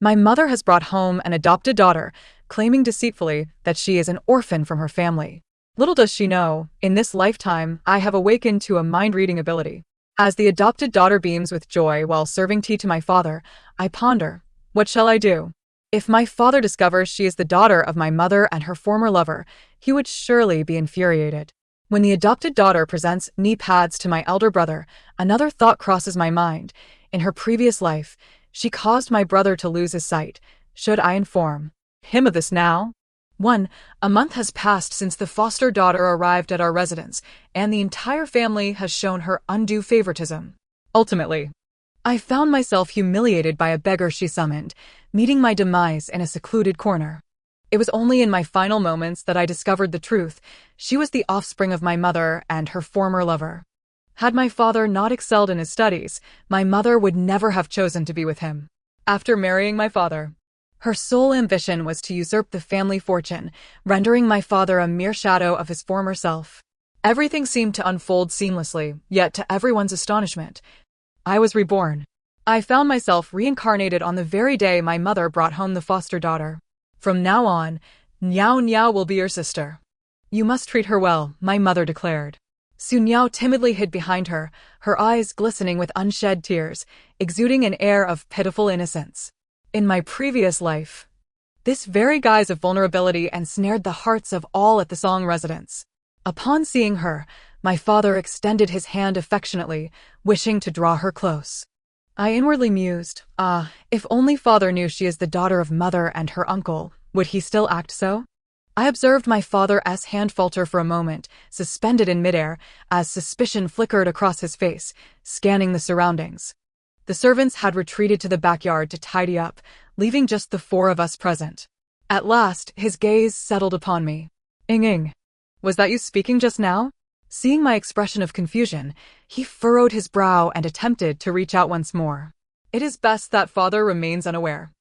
My mother has brought home an adopted daughter, claiming deceitfully that she is an orphan from her family. Little does she know, in this lifetime, I have awakened to a mind-reading ability. As the adopted daughter beams with joy while serving tea to my father, I ponder, what shall I do? If my father discovers she is the daughter of my mother and her former lover, he would surely be infuriated. When the adopted daughter presents knee pads to my elder brother, another thought crosses my mind. In her previous life, she caused my brother to lose his sight. Should I inform him of this now? 1. A month has passed since the foster daughter arrived at our residence, and the entire family has shown her undue favoritism. Ultimately, I found myself humiliated by a beggar she summoned, meeting my demise in a secluded corner. It was only in my final moments that I discovered the truth. She was the offspring of my mother and her former lover. Had my father not excelled in his studies, my mother would never have chosen to be with him. After marrying my father, her sole ambition was to usurp the family fortune, rendering my father a mere shadow of his former self. Everything seemed to unfold seamlessly, yet to everyone's astonishment, I was reborn. I found myself reincarnated on the very day my mother brought home the foster daughter. From now on, Niao Niao will be your sister. You must treat her well, my mother declared. Su Niao timidly hid behind her, her eyes glistening with unshed tears, exuding an air of pitiful innocence. In my previous life, this very guise of vulnerability ensnared the hearts of all at the Song residence. Upon seeing her, my father extended his hand affectionately, wishing to draw her close. I inwardly mused, if only father knew she is the daughter of mother and her uncle, would he still act so? I observed my father's hand falter for a moment, suspended in midair, as suspicion flickered across his face, scanning the surroundings. The servants had retreated to the backyard to tidy up, leaving just the four of us present. At last, his gaze settled upon me. Ing. Was that you speaking just now? Seeing my expression of confusion, he furrowed his brow and attempted to reach out once more. It is best that father remains unaware.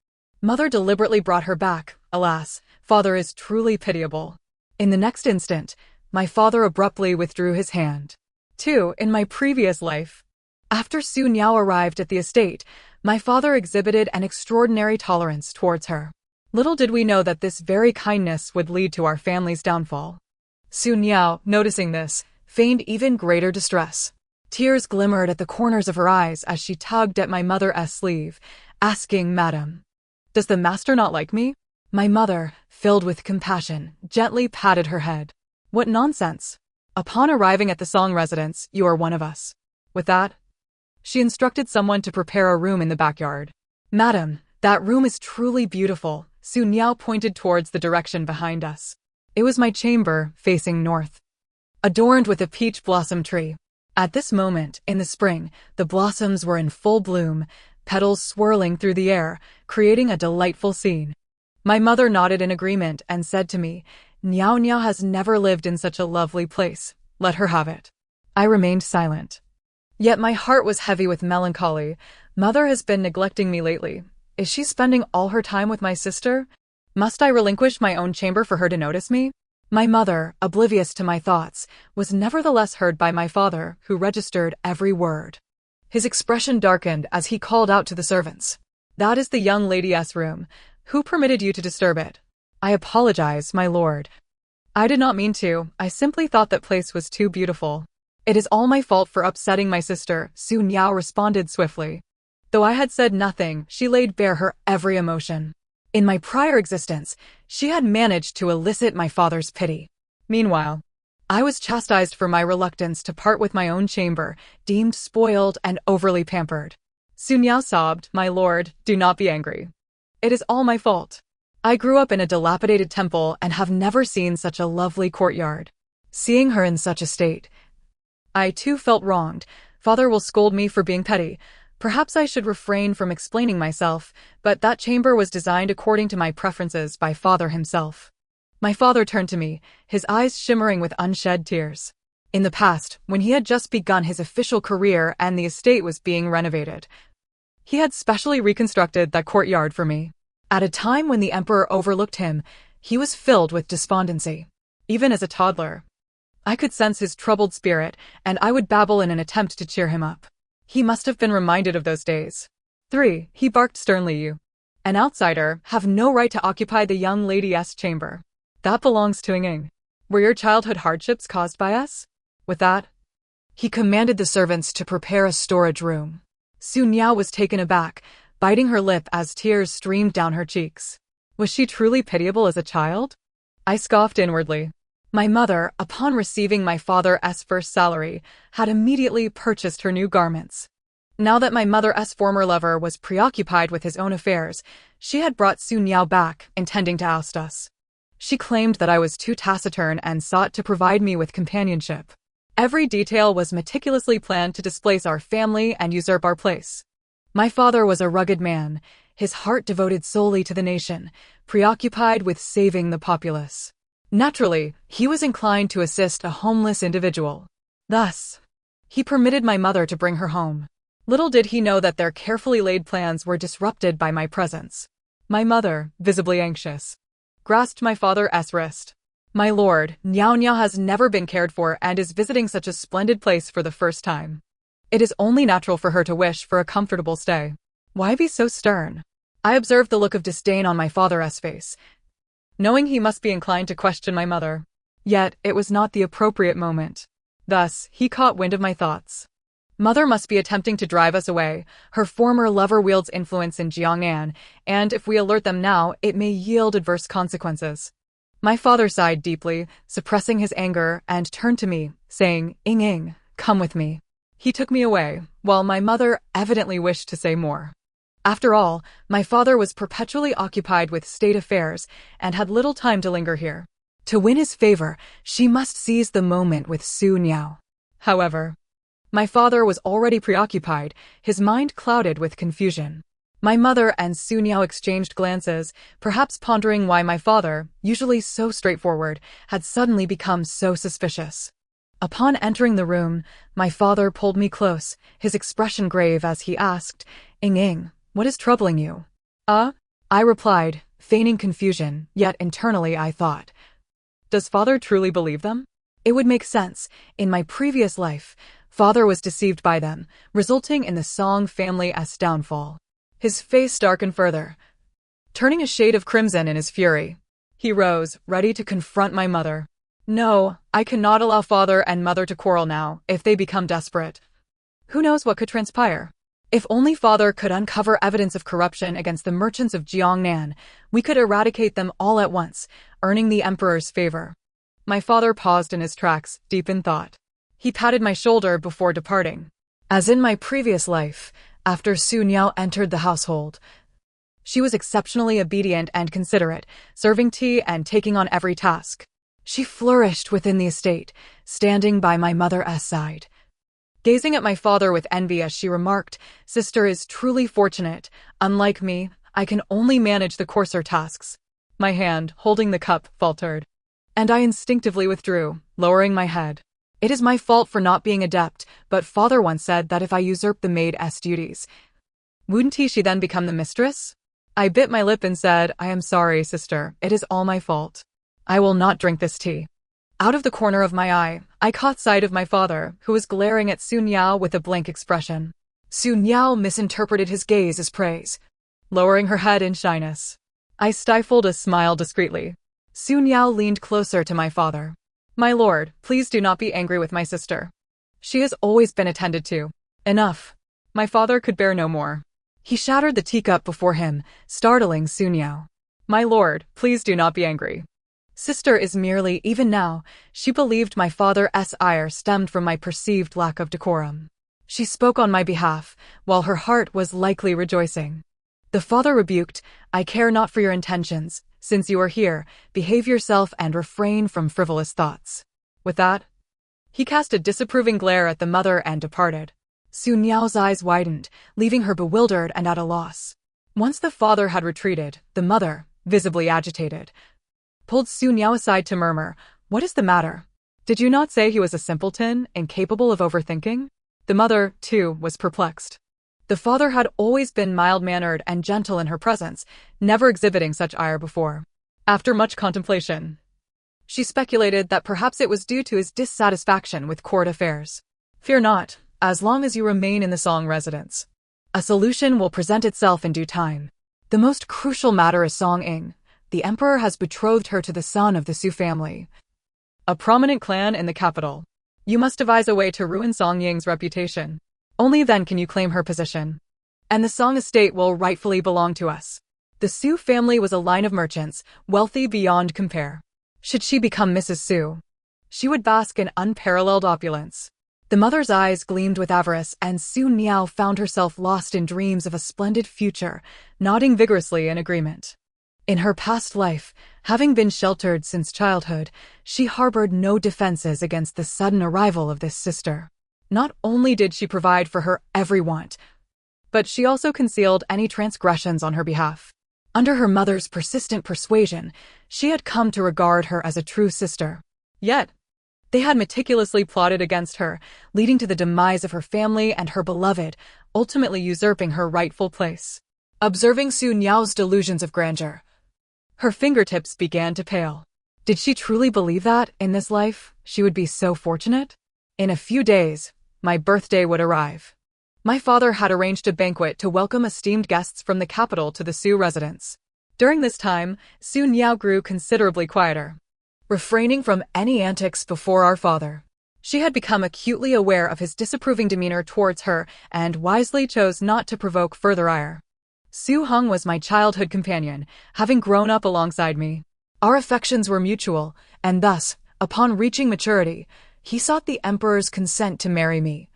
Mother deliberately brought her back. Alas, father is truly pitiable. In the next instant, my father abruptly withdrew his hand. 2. In my previous life, after Su Niao arrived at the estate, my father exhibited an extraordinary tolerance towards her. Little did we know that this very kindness would lead to our family's downfall. Su Niao, noticing this, feigned even greater distress. Tears glimmered at the corners of her eyes as she tugged at my mother's sleeve, asking, Madam, does the master not like me? My mother, filled with compassion, gently patted her head. What nonsense! Upon arriving at the Song residence, you are one of us. With that, she instructed someone to prepare a room in the backyard. Madam, that room is truly beautiful. Su Niao pointed towards the direction behind us. It was my chamber, facing north, adorned with a peach blossom tree. At this moment, in the spring, the blossoms were in full bloom, petals swirling through the air, creating a delightful scene. My mother nodded in agreement and said to me, Niao Niao has never lived in such a lovely place. Let her have it. I remained silent. Yet my heart was heavy with melancholy. Mother has been neglecting me lately. Is she spending all her time with my sister? Must I relinquish my own chamber for her to notice me? My mother, oblivious to my thoughts, was nevertheless heard by my father, who registered every word. His expression darkened as he called out to the servants. That is the young lady's room. Who permitted you to disturb it? I apologize, my lord. I did not mean to. I simply thought that place was too beautiful. It is all my fault for upsetting my sister, Su Niao responded swiftly. Though I had said nothing, she laid bare her every emotion. In my prior existence, she had managed to elicit my father's pity. Meanwhile, I was chastised for my reluctance to part with my own chamber, deemed spoiled and overly pampered. Su Niao sobbed, My lord, do not be angry. It is all my fault. I grew up in a dilapidated temple and have never seen such a lovely courtyard. Seeing her in such a state, I too felt wronged. Father will scold me for being petty. Perhaps I should refrain from explaining myself, but that chamber was designed according to my preferences by father himself. My father turned to me, his eyes shimmering with unshed tears. In the past, when he had just begun his official career and the estate was being renovated, he had specially reconstructed that courtyard for me. At a time when the emperor overlooked him, he was filled with despondency. Even as a toddler, I could sense his troubled spirit, and I would babble in an attempt to cheer him up. He must have been reminded of those days. 3. He barked sternly. An outsider have no right to occupy the young lady's chamber. That belongs to Ying. Were your childhood hardships caused by us? With that, he commanded the servants to prepare a storage room. Su Niao was taken aback, biting her lip as tears streamed down her cheeks. Was she truly pitiable as a child? I scoffed inwardly. My mother, upon receiving my father's first salary, had immediately purchased her new garments. Now that my mother's former lover was preoccupied with his own affairs, she had brought Su Niao back, intending to oust us. She claimed that I was too taciturn and sought to provide me with companionship. Every detail was meticulously planned to displace our family and usurp our place. My father was a rugged man, his heart devoted solely to the nation, preoccupied with saving the populace. Naturally, he was inclined to assist a homeless individual. Thus, he permitted my mother to bring her home. Little did he know that their carefully laid plans were disrupted by my presence. My mother, visibly anxious, grasped my father's wrist. My lord, Niao Niao has never been cared for and is visiting such a splendid place for the first time. It is only natural for her to wish for a comfortable stay. Why be so stern? I observed the look of disdain on my father's face, knowing he must be inclined to question my mother. Yet, it was not the appropriate moment. Thus, he caught wind of my thoughts. Mother must be attempting to drive us away. Her former lover wields influence in Jiangnan, and if we alert them now, it may yield adverse consequences. My father sighed deeply, suppressing his anger, and turned to me, saying, Ying, come with me. He took me away, while my mother evidently wished to say more. After all, my father was perpetually occupied with state affairs and had little time to linger here. To win his favor, she must seize the moment with Su Niao. However, my father was already preoccupied, his mind clouded with confusion. My mother and Su Niao exchanged glances, perhaps pondering why my father, usually so straightforward, had suddenly become so suspicious. Upon entering the room, my father pulled me close, his expression grave as he asked, Ying, what is troubling you? I replied, feigning confusion, yet internally I thought, does father truly believe them? It would make sense. In my previous life, father was deceived by them, resulting in the Song family's downfall. His face darkened further, turning a shade of crimson in his fury. He rose, ready to confront my mother. No, I cannot allow father and mother to quarrel now, if they become desperate. Who knows what could transpire? If only father could uncover evidence of corruption against the merchants of Jiangnan, we could eradicate them all at once, earning the emperor's favor. My father paused in his tracks, deep in thought. He patted my shoulder before departing. As in my previous life, after Su Niao entered the household, she was exceptionally obedient and considerate, serving tea and taking on every task. She flourished within the estate, standing by my mother's side. Gazing at my father with envy as she remarked, Sister is truly fortunate. Unlike me, I can only manage the coarser tasks. My hand, holding the cup, faltered, and I instinctively withdrew, lowering my head. It is my fault for not being adept, but father once said that if I usurp the maid's duties, wouldn't she then become the mistress? I bit my lip and said, I am sorry, sister, it is all my fault. I will not drink this tea. Out of the corner of my eye, I caught sight of my father, who was glaring at Su Niao with a blank expression. Su Niao misinterpreted his gaze as praise, lowering her head in shyness. I stifled a smile discreetly. Su Niao leaned closer to my father. My lord, please do not be angry with my sister. She has always been attended to. Enough. My father could bear no more. He shattered the teacup before him, startling Su Niao. My lord, please do not be angry. Sister is merely, even now, she believed my father's ire stemmed from my perceived lack of decorum. She spoke on my behalf, while her heart was likely rejoicing. The father rebuked, I care not for your intentions. Since you are here, behave yourself and refrain from frivolous thoughts. With that, he cast a disapproving glare at the mother and departed. Su Niao's eyes widened, leaving her bewildered and at a loss. Once the father had retreated, the mother, visibly agitated, pulled Su Niao aside to murmur, What is the matter? Did you not say he was a simpleton, incapable of overthinking? The mother, too, was perplexed. The father had always been mild-mannered and gentle in her presence, never exhibiting such ire before. After much contemplation, she speculated that perhaps it was due to his dissatisfaction with court affairs. Fear not, as long as you remain in the Song residence. A solution will present itself in due time. The most crucial matter is Song Ying. The emperor has betrothed her to the son of the Su family, a prominent clan in the capital. You must devise a way to ruin Song Ying's reputation. Only then can you claim her position. And the Song estate will rightfully belong to us. The Su family was a line of merchants, wealthy beyond compare. Should she become Mrs. Su, she would bask in unparalleled opulence. The mother's eyes gleamed with avarice, and Su Niao found herself lost in dreams of a splendid future, nodding vigorously in agreement. In her past life, having been sheltered since childhood, she harbored no defenses against the sudden arrival of this sister. Not only did she provide for her every want, but she also concealed any transgressions on her behalf. Under her mother's persistent persuasion, she had come to regard her as a true sister. Yet, they had meticulously plotted against her, leading to the demise of her family and her beloved, ultimately usurping her rightful place. Observing Su Niao's delusions of grandeur, her fingertips began to pale. Did she truly believe that, in this life, she would be so fortunate? In a few days, my birthday would arrive. My father had arranged a banquet to welcome esteemed guests from the capital to the Su residence. During this time, Su Niao grew considerably quieter, refraining from any antics before our father. She had become acutely aware of his disapproving demeanor towards her and wisely chose not to provoke further ire. Su Heng was my childhood companion, having grown up alongside me. Our affections were mutual, and thus, upon reaching maturity, he sought the emperor's consent to marry me,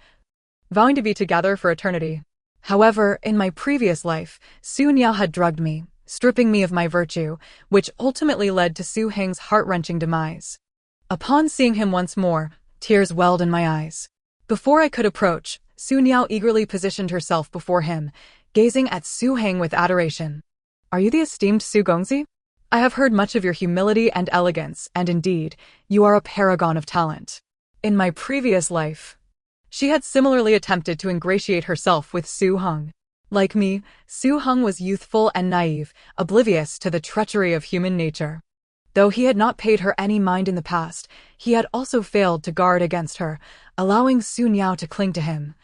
vowing to be together for eternity. However, in my previous life, Su Niao had drugged me, stripping me of my virtue, which ultimately led to Su Heng's heart-wrenching demise. Upon seeing him once more, tears welled in my eyes. Before I could approach, Su Niao eagerly positioned herself before him, gazing at Su Heng with adoration. Are you the esteemed Su Gongzi? I have heard much of your humility and elegance, and indeed, you are a paragon of talent. In my previous life, she had similarly attempted to ingratiate herself with Su Heng. Like me, Su Heng was youthful and naive, oblivious to the treachery of human nature. Though he had not paid her any mind in the past, he had also failed to guard against her, allowing Su Niao to cling to him.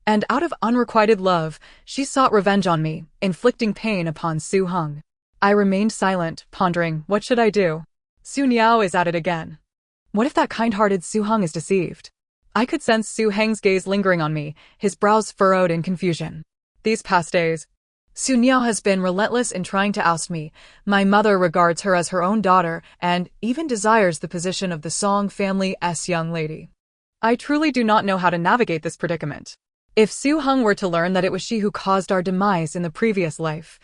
And out of unrequited love, she sought revenge on me, inflicting pain upon Su Heng. I remained silent, pondering, what should I do? Su Niao is at it again. What if that kind-hearted Su Heng is deceived? I could sense Su Heng's gaze lingering on me, his brows furrowed in confusion. These past days, Su Niao has been relentless in trying to oust me. My mother regards her as her own daughter and even desires the position of the Song family's young lady. I truly do not know how to navigate this predicament. If Su Heng were to learn that it was she who caused our demise in the previous life,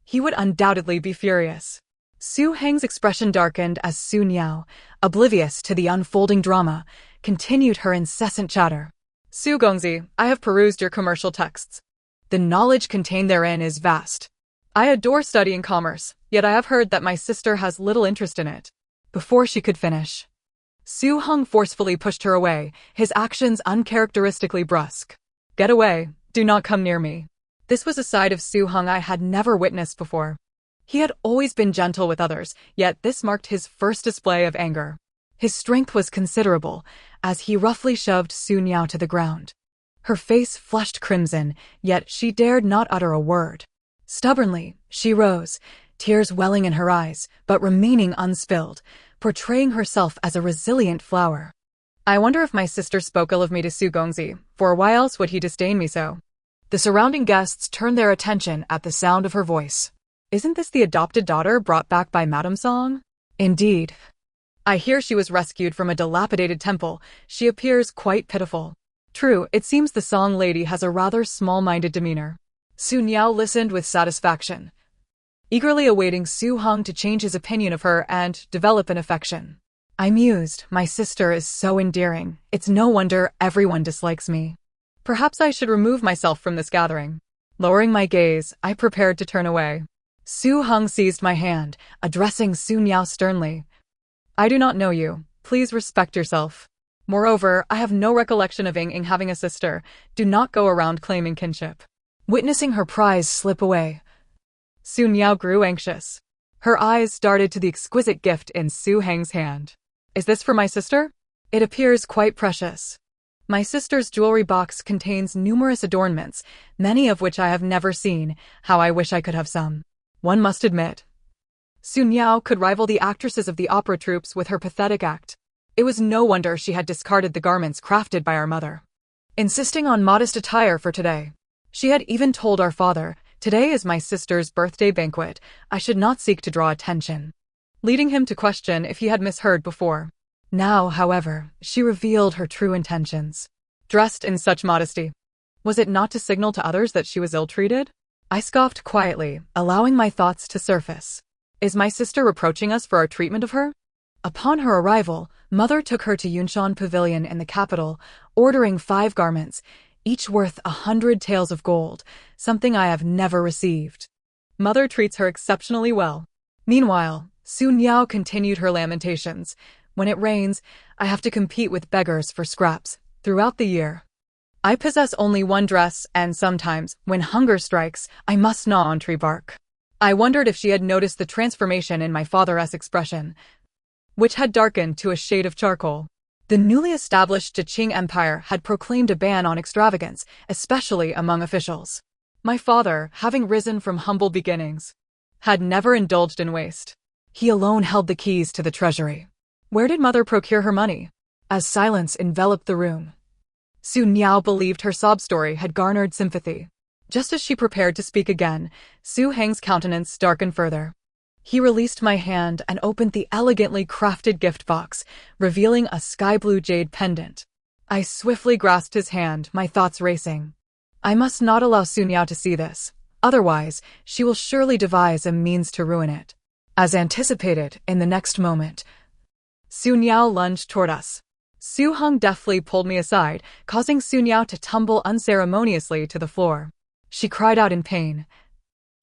he would undoubtedly be furious. Su Heng's expression darkened as Su Niao, oblivious to the unfolding drama, continued her incessant chatter. Su Gongzi, I have perused your commercial texts. The knowledge contained therein is vast. I adore studying commerce, yet I have heard that my sister has little interest in it. Before she could finish, Su Heng forcefully pushed her away, his actions uncharacteristically brusque. Get away, do not come near me. This was a side of Su Heng I had never witnessed before. He had always been gentle with others, yet this marked his first display of anger. His strength was considerable, as he roughly shoved Su Niao to the ground. Her face flushed crimson, yet she dared not utter a word. Stubbornly, she rose, tears welling in her eyes, but remaining unspilled, portraying herself as a resilient flower. I wonder if my sister spoke ill of me to Su Gongzi, for why else would he disdain me so? The surrounding guests turned their attention at the sound of her voice. Isn't this the adopted daughter brought back by Madame Song? Indeed. I hear she was rescued from a dilapidated temple. She appears quite pitiful. True, it seems the Song lady has a rather small-minded demeanor. Su Niao listened with satisfaction, eagerly awaiting Su Heng to change his opinion of her and develop an affection. I mused, my sister is so endearing, it's no wonder everyone dislikes me. Perhaps I should remove myself from this gathering. Lowering my gaze, I prepared to turn away. Su Heng seized my hand, addressing Su Niao sternly. I do not know you, please respect yourself. Moreover, I have no recollection of Ying having a sister. Do not go around claiming kinship. Witnessing her prize slip away, Su Niao grew anxious. Her eyes darted to the exquisite gift in Su Heng's hand. Is this for my sister? It appears quite precious. My sister's jewelry box contains numerous adornments, many of which I have never seen. How I wish I could have some. One must admit, Sun Yao could rival the actresses of the opera troupes with her pathetic act. It was no wonder she had discarded the garments crafted by our mother, insisting on modest attire for today. She had even told our father, "Today is my sister's birthday banquet. I should not seek to draw attention," leading him to question if he had misheard before. Now, however, she revealed her true intentions. Dressed in such modesty, was it not to signal to others that she was ill-treated? I scoffed quietly, allowing my thoughts to surface. Is my sister reproaching us for our treatment of her? Upon her arrival, Mother took her to Yunshan Pavilion in the capital, ordering 5 garments, each worth 100 taels of gold, something I have never received. Mother treats her exceptionally well. Meanwhile, Sun Yao continued her lamentations. When it rains, I have to compete with beggars for scraps. Throughout the year, I possess only one dress, and sometimes, when hunger strikes, I must gnaw on tree bark. I wondered if she had noticed the transformation in my father's expression, which had darkened to a shade of charcoal. The newly established Qing Empire had proclaimed a ban on extravagance, especially among officials. My father, having risen from humble beginnings, had never indulged in waste. He alone held the keys to the treasury. Where did Mother procure her money? As silence enveloped the room, Sun Yao believed her sob story had garnered sympathy. Just as she prepared to speak again, Su Heng's countenance darkened further. He released my hand and opened the elegantly crafted gift box, revealing a sky-blue jade pendant. I swiftly grasped his hand, my thoughts racing. I must not allow Sun Yao to see this. Otherwise, she will surely devise a means to ruin it. As anticipated, in the next moment, Sun Yao lunged toward us. Su Heng deftly pulled me aside, causing Sun Yao to tumble unceremoniously to the floor. She cried out in pain,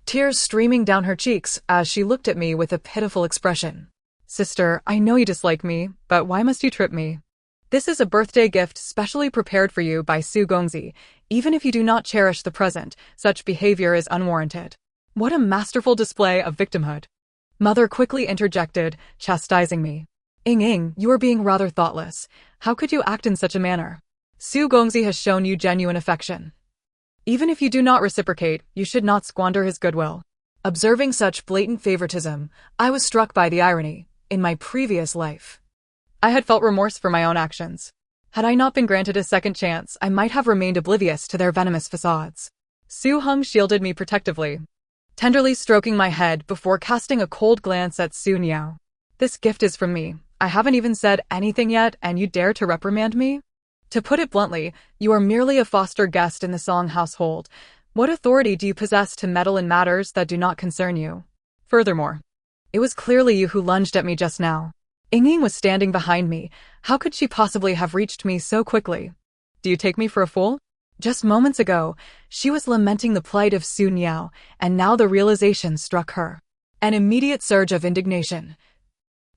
tears streaming down her cheeks as she looked at me with a pitiful expression. "Sister, I know you dislike me, but why must you trip me? This is a birthday gift specially prepared for you by Su Gongzi. Even if you do not cherish the present, such behavior is unwarranted." What a masterful display of victimhood. Mother quickly interjected, chastising me. "Ying, you are being rather thoughtless. How could you act in such a manner? Su Gongzi has shown you genuine affection. Even if you do not reciprocate, you should not squander his goodwill." Observing such blatant favoritism, I was struck by the irony. In my previous life, I had felt remorse for my own actions. Had I not been granted a second chance, I might have remained oblivious to their venomous facades. Su Heng shielded me protectively, tenderly stroking my head before casting a cold glance at Sun Yao. "This gift is from me. I haven't even said anything yet, and you dare to reprimand me? To put it bluntly, you are merely a foster guest in the Song household. What authority do you possess to meddle in matters that do not concern you? Furthermore, it was clearly you who lunged at me just now. Ying was standing behind me. How could she possibly have reached me so quickly? Do you take me for a fool? Just moments ago, she was lamenting the plight of Sun Yao, and now the realization struck her. An immediate surge of indignation,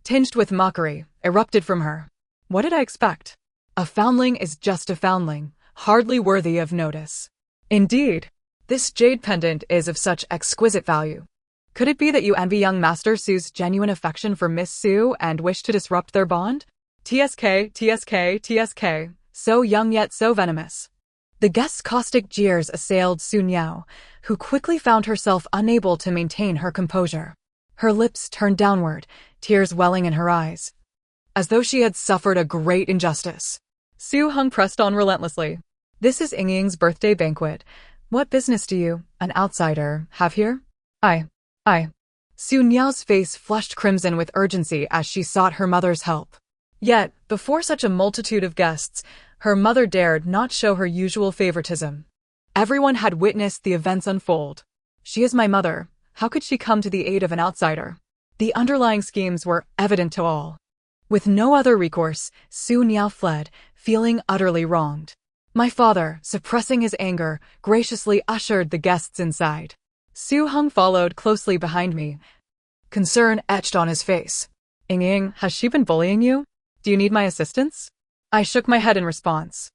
tinged with mockery, erupted from her. What did I expect? A foundling is just a foundling, hardly worthy of notice. Indeed, this jade pendant is of such exquisite value. Could it be that you envy young Master Su's genuine affection for Miss Su and wish to disrupt their bond? TSK, TSK, TSK, so young yet so venomous. The guest's caustic jeers assailed Sun Yao, who quickly found herself unable to maintain her composure. Her lips turned downward, tears welling in her eyes, as though she had suffered a great injustice. Su Heng pressed on relentlessly. "This is Ying's birthday banquet. What business do you, an outsider, have here?" I. Sun Yao's face flushed crimson with urgency as she sought her mother's help. Yet, before such a multitude of guests, her mother dared not show her usual favoritism. Everyone had witnessed the events unfold. She is my mother. How could she come to the aid of an outsider? The underlying schemes were evident to all. With no other recourse, Sun Yao fled, feeling utterly wronged. My father, suppressing his anger, graciously ushered the guests inside. Su Heng followed closely behind me, concern etched on his face. "Ying, has she been bullying you? Do you need my assistance?" I shook my head in response.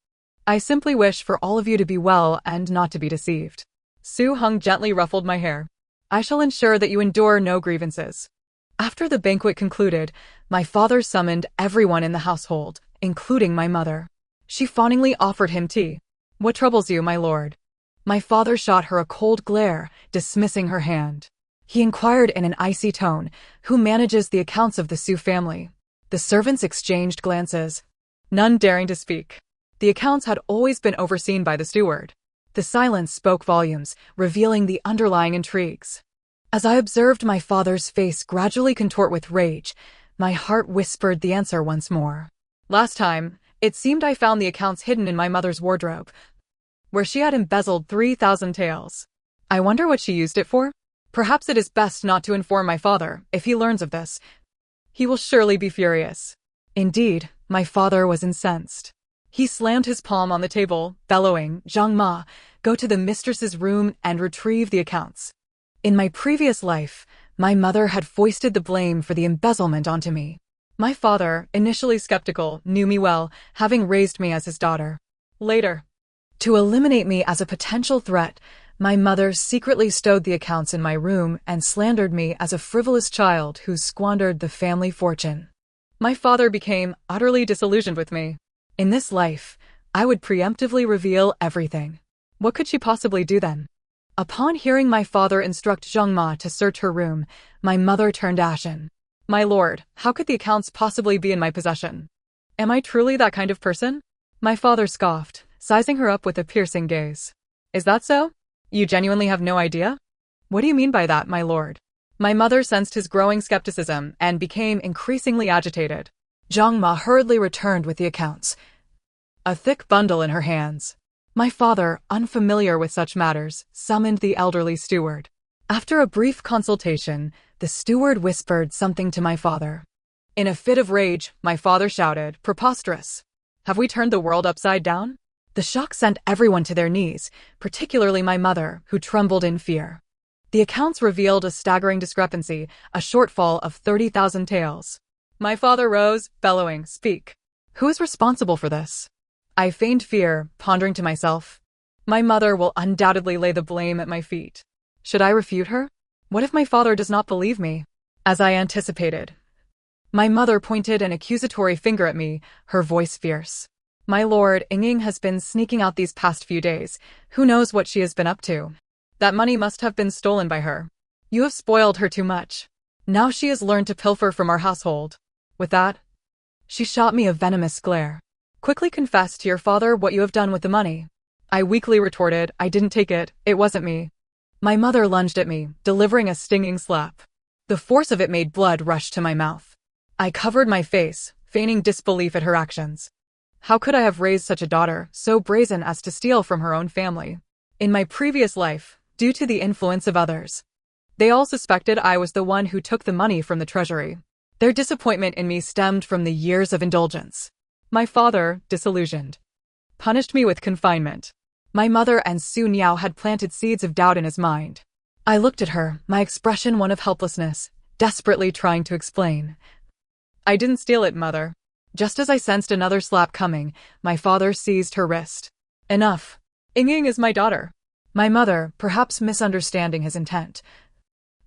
"I simply wish for all of you to be well and not to be deceived." Su Heng gently ruffled my hair. "I shall ensure that you endure no grievances." After the banquet concluded, my father summoned everyone in the household, including my mother. She fawningly offered him tea. "What troubles you, my lord?" My father shot her a cold glare, dismissing her hand. He inquired in an icy tone, "Who manages the accounts of the Sue family?" The servants exchanged glances, none daring to speak. The accounts had always been overseen by the steward. The silence spoke volumes, revealing the underlying intrigues. As I observed my father's face gradually contort with rage, my heart whispered the answer once more. Last time, it seemed I found the accounts hidden in my mother's wardrobe, where she had embezzled 3,000 taels. I wonder what she used it for? Perhaps it is best not to inform my father. If he learns of this, he will surely be furious. Indeed, my father was incensed. He slammed his palm on the table, bellowing, "Zhang Ma, go to the mistress's room and retrieve the accounts." In my previous life, my mother had foisted the blame for the embezzlement onto me. My father, initially skeptical, knew me well, having raised me as his daughter. Later, to eliminate me as a potential threat, my mother secretly stowed the accounts in my room and slandered me as a frivolous child who squandered the family fortune. My father became utterly disillusioned with me. In this life, I would preemptively reveal everything. What could she possibly do then? Upon hearing my father instruct Zhang Ma to search her room, my mother turned ashen. "My lord, how could the accounts possibly be in my possession? Am I truly that kind of person?" My father scoffed, sizing her up with a piercing gaze. "Is that so? You genuinely have no idea?" "What do you mean by that, my lord?" My mother sensed his growing skepticism and became increasingly agitated. Zhang Ma hurriedly returned with the accounts, a thick bundle in her hands. My father, unfamiliar with such matters, summoned the elderly steward. After a brief consultation, the steward whispered something to my father. In a fit of rage, my father shouted, "Preposterous! Have we turned the world upside down?" The shock sent everyone to their knees, particularly my mother, who trembled in fear. The accounts revealed a staggering discrepancy, a shortfall of 30,000 taels. My father rose, bellowing, "Speak! Who is responsible for this?" I feigned fear, pondering to myself, "My mother will undoubtedly lay the blame at my feet. Should I refute her? What if my father does not believe me?" As I anticipated, my mother pointed an accusatory finger at me, her voice fierce. "My lord, Ying has been sneaking out these past few days. Who knows what she has been up to? That money must have been stolen by her. You have spoiled her too much. Now she has learned to pilfer from our household." With that, she shot me a venomous glare. "Quickly confess to your father what you have done with the money." I weakly retorted, "I didn't take it, it wasn't me." My mother lunged at me, delivering a stinging slap. The force of it made blood rush to my mouth. I covered my face, feigning disbelief at her actions. How could I have raised such a daughter, so brazen as to steal from her own family? In my previous life, due to the influence of others, they all suspected I was the one who took the money from the treasury. Their disappointment in me stemmed from the years of indulgence. My father, disillusioned, punished me with confinement. My mother and Su Niao had planted seeds of doubt in his mind. I looked at her, my expression one of helplessness, desperately trying to explain. "I didn't steal it, mother." Just as I sensed another slap coming, my father seized her wrist. "Enough. Ying is my daughter." My mother, perhaps misunderstanding his intent,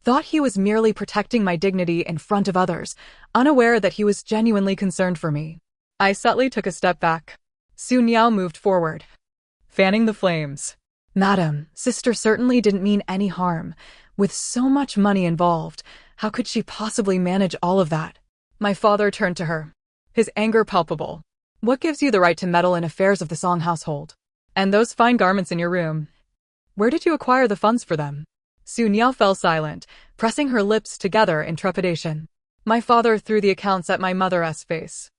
thought he was merely protecting my dignity in front of others, unaware that he was genuinely concerned for me. I subtly took a step back. Su Niao moved forward, fanning the flames. "Madam, sister certainly didn't mean any harm. With so much money involved, how could she possibly manage all of that?" My father turned to her, his anger palpable. "What gives you the right to meddle in affairs of the Song household? And those fine garments in your room, where did you acquire the funds for them?" Su Niao fell silent, pressing her lips together in trepidation. My father threw the accounts at my mother's face.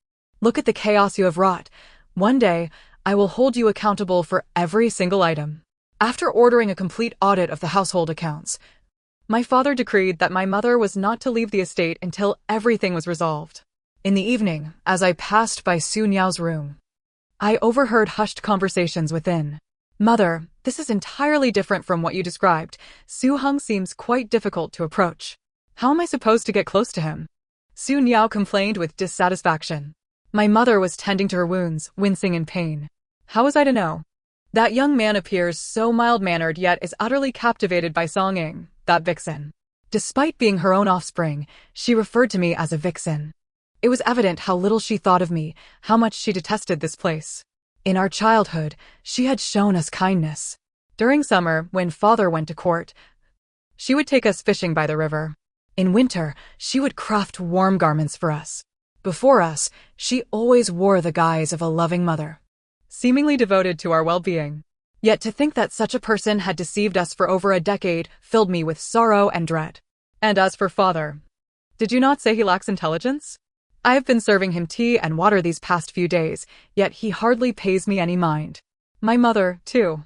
"Look at the chaos you have wrought. One day, I will hold you accountable for every single item." After ordering a complete audit of the household accounts, my father decreed that my mother was not to leave the estate until everything was resolved. In the evening, as I passed by Su Niao's room, I overheard hushed conversations within. "Mother, this is entirely different from what you described. Su Heng seems quite difficult to approach. How am I supposed to get close to him?" Su Niao complained with dissatisfaction. My mother was tending to her wounds, wincing in pain. "How was I to know? That young man appears so mild-mannered yet is utterly captivated by Song Ying, that vixen." Despite being her own offspring, she referred to me as a vixen. It was evident how little she thought of me, how much she detested this place. In our childhood, she had shown us kindness. During summer, when father went to court, she would take us fishing by the river. In winter, she would craft warm garments for us. Before us, she always wore the guise of a loving mother, seemingly devoted to our well-being. Yet to think that such a person had deceived us for over a decade filled me with sorrow and dread. And as for father, did you not say he lacks intelligence? I have been serving him tea and water these past few days, yet he hardly pays me any mind. My mother, too,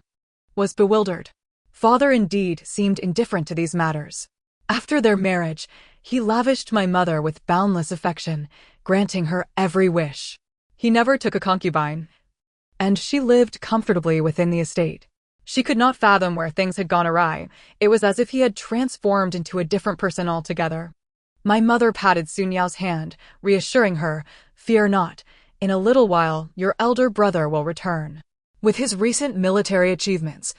was bewildered. Father indeed seemed indifferent to these matters. After their marriage, he lavished my mother with boundless affection, granting her every wish. He never took a concubine, and she lived comfortably within the estate. She could not fathom where things had gone awry. It was as if he had transformed into a different person altogether. My mother patted Sun Yao's hand, reassuring her, "Fear not. In a little while, your elder brother will return. With his recent military achievements,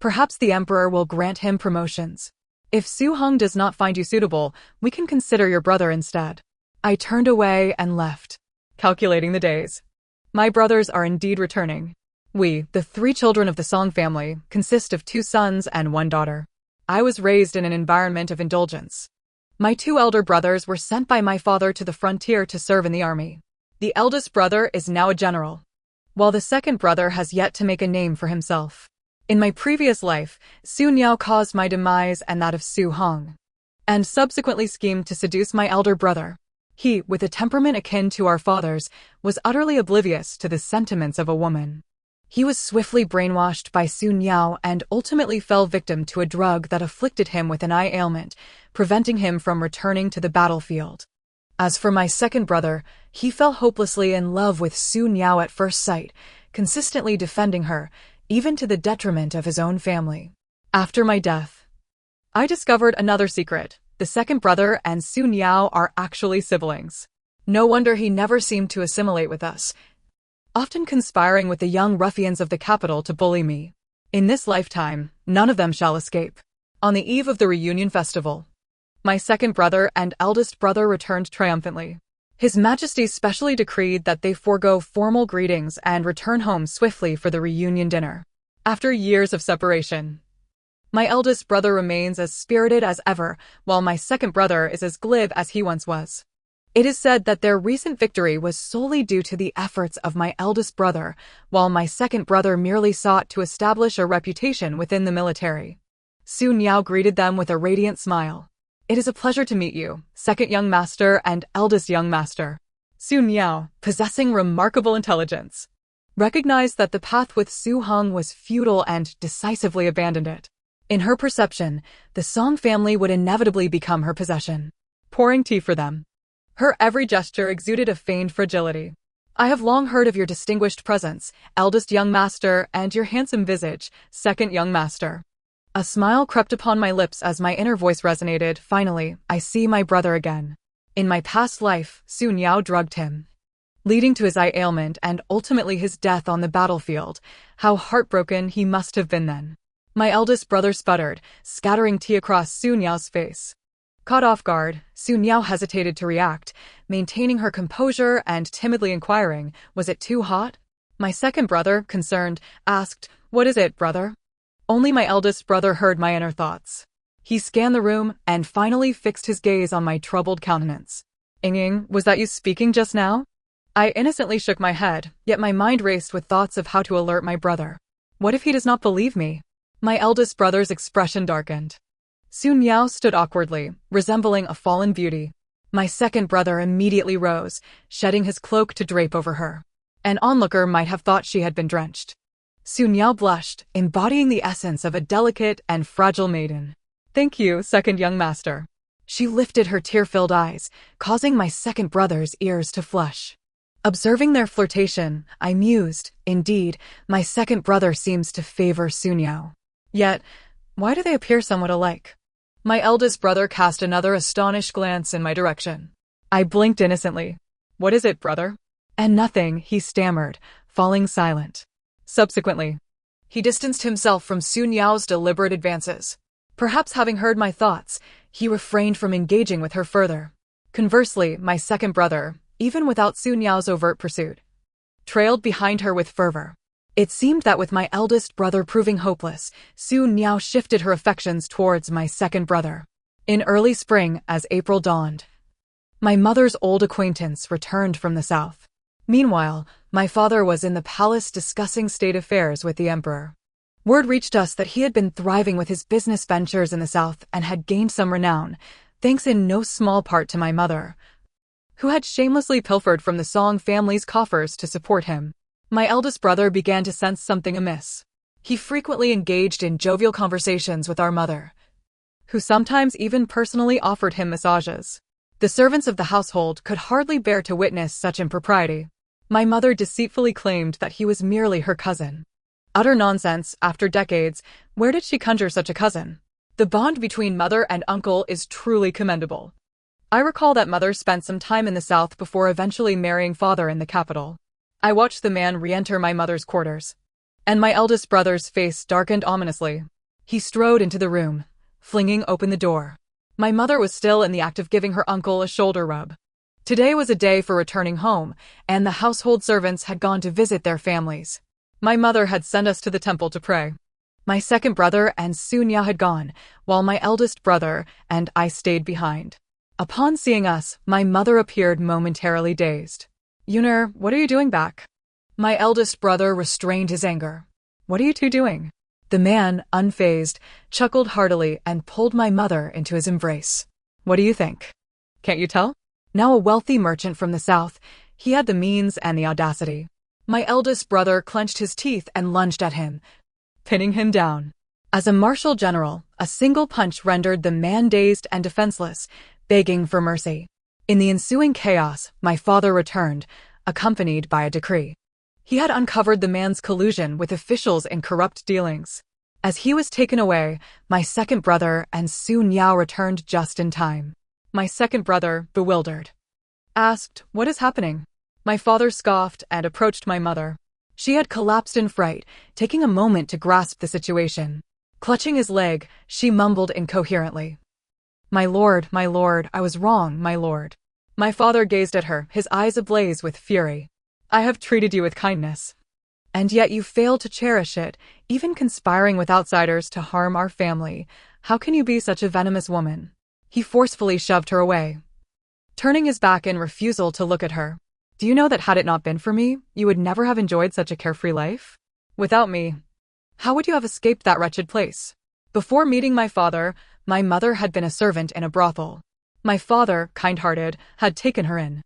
perhaps the emperor will grant him promotions. If Su Heng does not find you suitable, we can consider your brother instead." I turned away and left, calculating the days. My brothers are indeed returning. We, the 3 children of the Song family, consist of 2 sons and 1 daughter. I was raised in an environment of indulgence. My 2 elder brothers were sent by my father to the frontier to serve in the army. The eldest brother is now a general, while the second brother has yet to make a name for himself. In my previous life, Sun Yao caused my demise and that of Su Heng, and subsequently schemed to seduce my elder brother. He, with a temperament akin to our father's, was utterly oblivious to the sentiments of a woman. He was swiftly brainwashed by Sun Yao and ultimately fell victim to a drug that afflicted him with an eye ailment, preventing him from returning to the battlefield. As for my second brother, he fell hopelessly in love with Sun Yao at first sight, consistently defending her, even to the detriment of his own family. After my death, I discovered another secret. The second brother and Sun Yao are actually siblings. No wonder he never seemed to assimilate with us, often conspiring with the young ruffians of the capital to bully me. In this lifetime, none of them shall escape. On the eve of the reunion festival, my second brother and eldest brother returned triumphantly. His Majesty specially decreed that they forego formal greetings and return home swiftly for the reunion dinner. After years of separation, my eldest brother remains as spirited as ever, while my second brother is as glib as he once was. It is said that their recent victory was solely due to the efforts of my eldest brother, while my second brother merely sought to establish a reputation within the military. Sun Yao greeted them with a radiant smile. "It is a pleasure to meet you, second young master and eldest young master." Sun Yao, possessing remarkable intelligence, recognized that the path with Su Heng was futile and decisively abandoned it. In her perception, the Song family would inevitably become her possession. Pouring tea for them, her every gesture exuded a feigned fragility. "I have long heard of your distinguished presence, eldest young master, and your handsome visage, second young master." A smile crept upon my lips as my inner voice resonated. Finally, I see my brother again. In my past life, Sun Yao drugged him, leading to his eye ailment and ultimately his death on the battlefield. How heartbroken he must have been then. My eldest brother sputtered, scattering tea across Sun Yao's face. Caught off guard, Sun Yao hesitated to react, maintaining her composure and timidly inquiring, "Was it too hot?" My second brother, concerned, asked, "What is it, brother?" Only my eldest brother heard my inner thoughts. He scanned the room and finally fixed his gaze on my troubled countenance. "Ying, was that you speaking just now?" I innocently shook my head, yet my mind raced with thoughts of how to alert my brother. What if he does not believe me? My eldest brother's expression darkened. Sun Yao stood awkwardly, resembling a fallen beauty. My second brother immediately rose, shedding his cloak to drape over her. An onlooker might have thought she had been drenched. Sun Yao blushed, embodying the essence of a delicate and fragile maiden. "Thank you, second young master." She lifted her tear-filled eyes, causing my second brother's ears to flush. Observing their flirtation, I mused, indeed, my second brother seems to favor Sun Yao. Yet, why do they appear somewhat alike? My eldest brother cast another astonished glance in my direction. I blinked innocently. "What is it, brother?" "And nothing," he stammered, falling silent. Subsequently, he distanced himself from Sun Yao's deliberate advances. Perhaps having heard my thoughts, he refrained from engaging with her further. Conversely, my second brother, even without Sun Yao's overt pursuit, trailed behind her with fervor. It seemed that with my eldest brother proving hopeless, Su Niao shifted her affections towards my second brother. In early spring, as April dawned, my mother's old acquaintance returned from the south. Meanwhile, my father was in the palace discussing state affairs with the emperor. Word reached us that he had been thriving with his business ventures in the south and had gained some renown, thanks in no small part to my mother, who had shamelessly pilfered from the Song family's coffers to support him. My eldest brother began to sense something amiss. He frequently engaged in jovial conversations with our mother, who sometimes even personally offered him massages. The servants of the household could hardly bear to witness such impropriety. My mother deceitfully claimed that he was merely her cousin. Utter nonsense. After decades, where did she conjure such a cousin? The bond between mother and uncle is truly commendable. I recall that mother spent some time in the south before eventually marrying father in the capital. I watched the man re-enter my mother's quarters, and my eldest brother's face darkened ominously. He strode into the room, flinging open the door. My mother was still in the act of giving her uncle a shoulder rub. Today was a day for returning home, and the household servants had gone to visit their families. My mother had sent us to the temple to pray. My second brother and Su Niao had gone, while my eldest brother and I stayed behind. Upon seeing us, my mother appeared momentarily dazed. "Yuner, what are you doing back?" My eldest brother restrained his anger. "What are you two doing?" The man, unfazed, chuckled heartily and pulled my mother into his embrace. "What do you think? Can't you tell?" Now a wealthy merchant from the south, he had the means and the audacity. My eldest brother clenched his teeth and lunged at him, pinning him down. As a martial general, a single punch rendered the man dazed and defenseless, begging for mercy. In the ensuing chaos, my father returned, accompanied by a decree. He had uncovered the man's collusion with officials in corrupt dealings. As he was taken away, my second brother and Su Niao returned just in time. My second brother, bewildered, asked, "What is happening?" My father scoffed and approached my mother. She had collapsed in fright, taking a moment to grasp the situation. Clutching his leg, she mumbled incoherently, my lord, I was wrong, my lord." My father gazed at her, his eyes ablaze with fury. "I have treated you with kindness, and yet you fail to cherish it, even conspiring with outsiders to harm our family. How can you be such a venomous woman?" He forcefully shoved her away, turning his back in refusal to look at her. "Do you know that had it not been for me, you would never have enjoyed such a carefree life? Without me, how would you have escaped that wretched place?" Before meeting my father, my mother had been a servant in a brothel. My father, kind-hearted, had taken her in.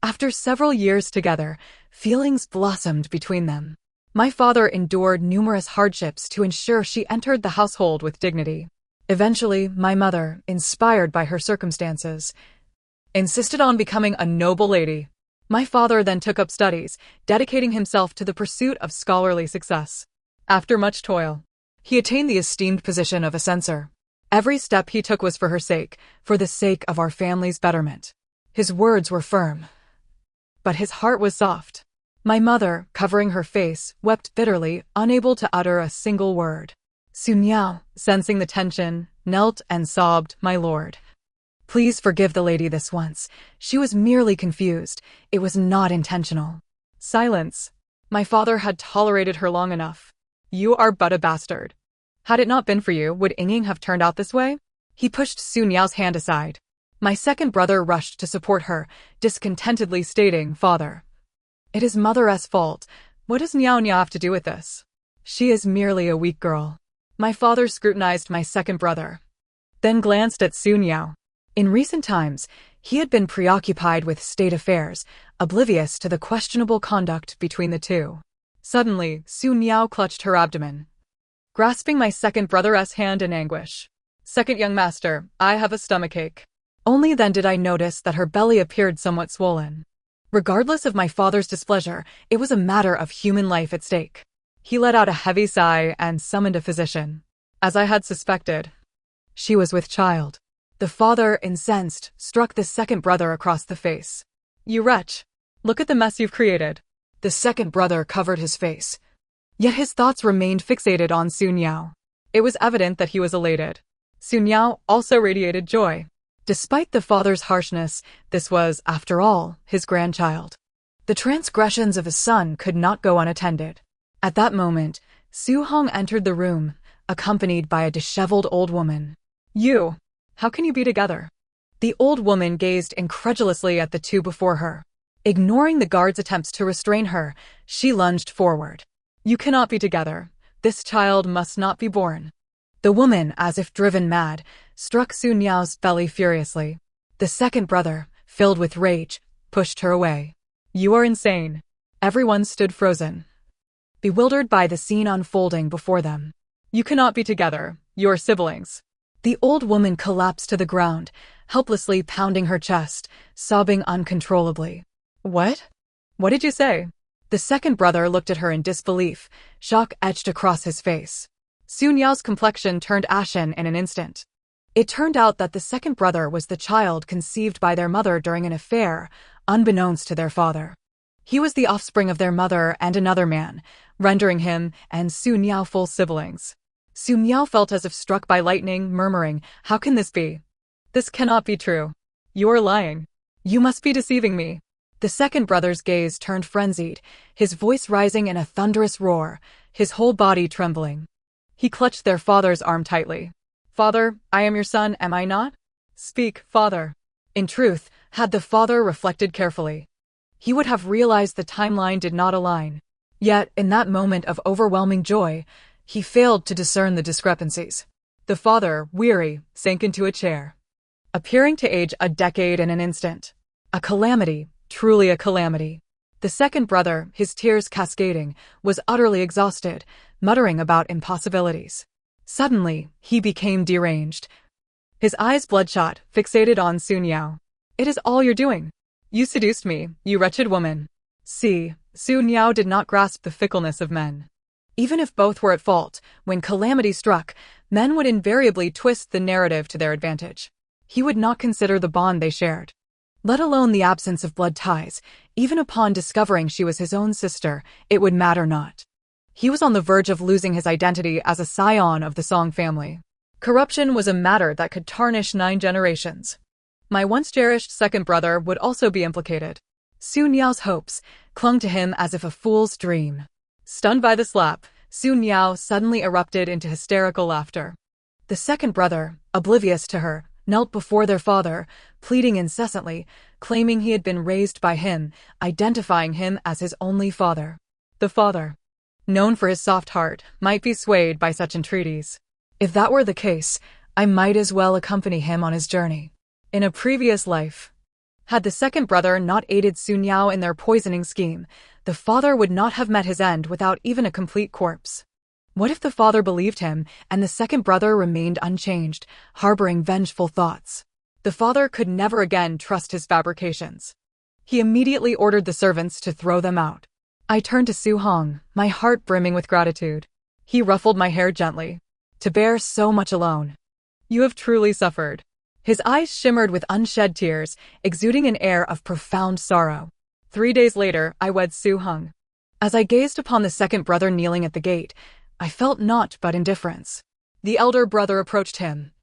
After several years together, feelings blossomed between them. My father endured numerous hardships to ensure she entered the household with dignity. Eventually, my mother, inspired by her circumstances, insisted on becoming a noble lady. My father then took up studies, dedicating himself to the pursuit of scholarly success. After much toil, he attained the esteemed position of a censor. Every step he took was for her sake, for the sake of our family's betterment. His words were firm, but his heart was soft. My mother, covering her face, wept bitterly, unable to utter a single word. Su Niao, sensing the tension, knelt and sobbed, "My lord, please forgive the lady this once. She was merely confused. It was not intentional." Silence. My father had tolerated her long enough. "You are but a bastard. Had it not been for you, would Ying have turned out this way?" He pushed Su Niao's hand aside. My second brother rushed to support her, discontentedly stating, "Father, it is Mother's fault. What does Niao have to do with this? She is merely a weak girl." My father scrutinized my second brother, then glanced at Su Niao. In recent times, he had been preoccupied with state affairs, oblivious to the questionable conduct between the two. Suddenly, Su Niao clutched her abdomen, grasping my second brother's hand in anguish. "Second young master, I have a stomachache." Only then did I notice that her belly appeared somewhat swollen. Regardless of my father's displeasure, it was a matter of human life at stake. He let out a heavy sigh and summoned a physician. As I had suspected, she was with child. The father, incensed, struck the second brother across the face. "You wretch! Look at the mess you've created." The second brother covered his face, yet his thoughts remained fixated on Su Niao. It was evident that he was elated. Su Niao also radiated joy. Despite the father's harshness, this was, after all, his grandchild. The transgressions of his son could not go unattended. At that moment, Su Hong entered the room, accompanied by a disheveled old woman. "You, how can you be together?" The old woman gazed incredulously at the two before her. Ignoring the guard's attempts to restrain her, she lunged forward. "You cannot be together. This child must not be born." The woman, as if driven mad, struck Su Niao's belly furiously. The second brother, filled with rage, pushed her away. "You are insane." Everyone stood frozen, bewildered by the scene unfolding before them. "You cannot be together. You're siblings." The old woman collapsed to the ground, helplessly pounding her chest, sobbing uncontrollably. "What? What did you say?" The second brother looked at her in disbelief, shock etched across his face. Su Niao's complexion turned ashen in an instant. It turned out that the second brother was the child conceived by their mother during an affair, unbeknownst to their father. He was the offspring of their mother and another man, rendering him and Su Niao full siblings. Su Niao felt as if struck by lightning, murmuring, "How can this be? This cannot be true. You are lying. You must be deceiving me." The second brother's gaze turned frenzied, his voice rising in a thunderous roar, his whole body trembling. He clutched their father's arm tightly. "Father, I am your son, am I not? Speak, father." In truth, had the father reflected carefully, he would have realized the timeline did not align. Yet, in that moment of overwhelming joy, he failed to discern the discrepancies. The father, weary, sank into a chair, appearing to age a decade in an instant. A calamity, truly a calamity. The second brother, his tears cascading, was utterly exhausted, muttering about impossibilities. Suddenly, he became deranged. His eyes bloodshot, fixated on Su Niao. "It is all you're doing. You seduced me, you wretched woman." See, Su Niao did not grasp the fickleness of men. Even if both were at fault, when calamity struck, men would invariably twist the narrative to their advantage. He would not consider the bond they shared, let alone the absence of blood ties. Even upon discovering she was his own sister, it would matter not. He was on the verge of losing his identity as a scion of the Song family. Corruption was a matter that could tarnish 9 generations. My once cherished second brother would also be implicated. Su Niao's hopes clung to him as if a fool's dream. Stunned by the slap, Su Niao suddenly erupted into hysterical laughter. The second brother, oblivious to her, knelt before their father, pleading incessantly, claiming he had been raised by him, identifying him as his only father. The father, known for his soft heart, might be swayed by such entreaties. If that were the case, I might as well accompany him on his journey. In a previous life, had the second brother not aided Su Niao in their poisoning scheme, the father would not have met his end without even a complete corpse. What if the father believed him, and the second brother remained unchanged, harboring vengeful thoughts? The father could never again trust his fabrications. He immediately ordered the servants to throw them out. I turned to Su Hong, my heart brimming with gratitude. He ruffled my hair gently. "To bear so much alone. You have truly suffered." His eyes shimmered with unshed tears, exuding an air of profound sorrow. 3 days later, I wed Su Hong. As I gazed upon the second brother kneeling at the gate, I felt naught but indifference. The elder brother approached him,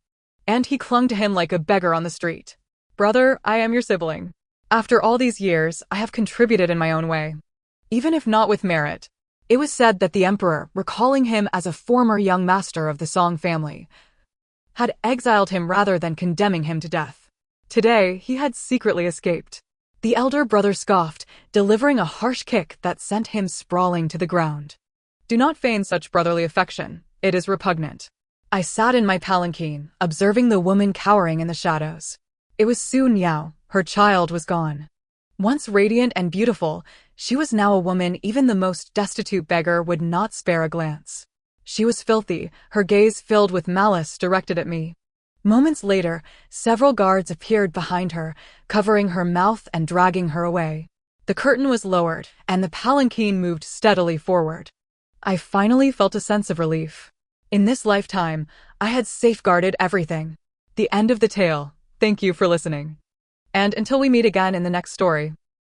and he clung to him like a beggar on the street. "Brother, I am your sibling. After all these years, I have contributed in my own way, even if not with merit." It was said that the emperor, recalling him as a former young master of the Song family, had exiled him rather than condemning him to death. Today, he had secretly escaped. The elder brother scoffed, delivering a harsh kick that sent him sprawling to the ground. Do not feign such brotherly affection. It is repugnant. I sat in my palanquin, observing the woman cowering in the shadows. It was Su Niao. Her child was gone. Once radiant and beautiful, she was now a woman even the most destitute beggar would not spare a glance. She was filthy, her gaze filled with malice directed at me. Moments later, several guards appeared behind her, covering her mouth and dragging her away. The curtain was lowered, and the palanquin moved steadily forward. I finally felt a sense of relief. In this lifetime, I had safeguarded everything. The end of the tale. Thank you for listening. And until we meet again in the next story.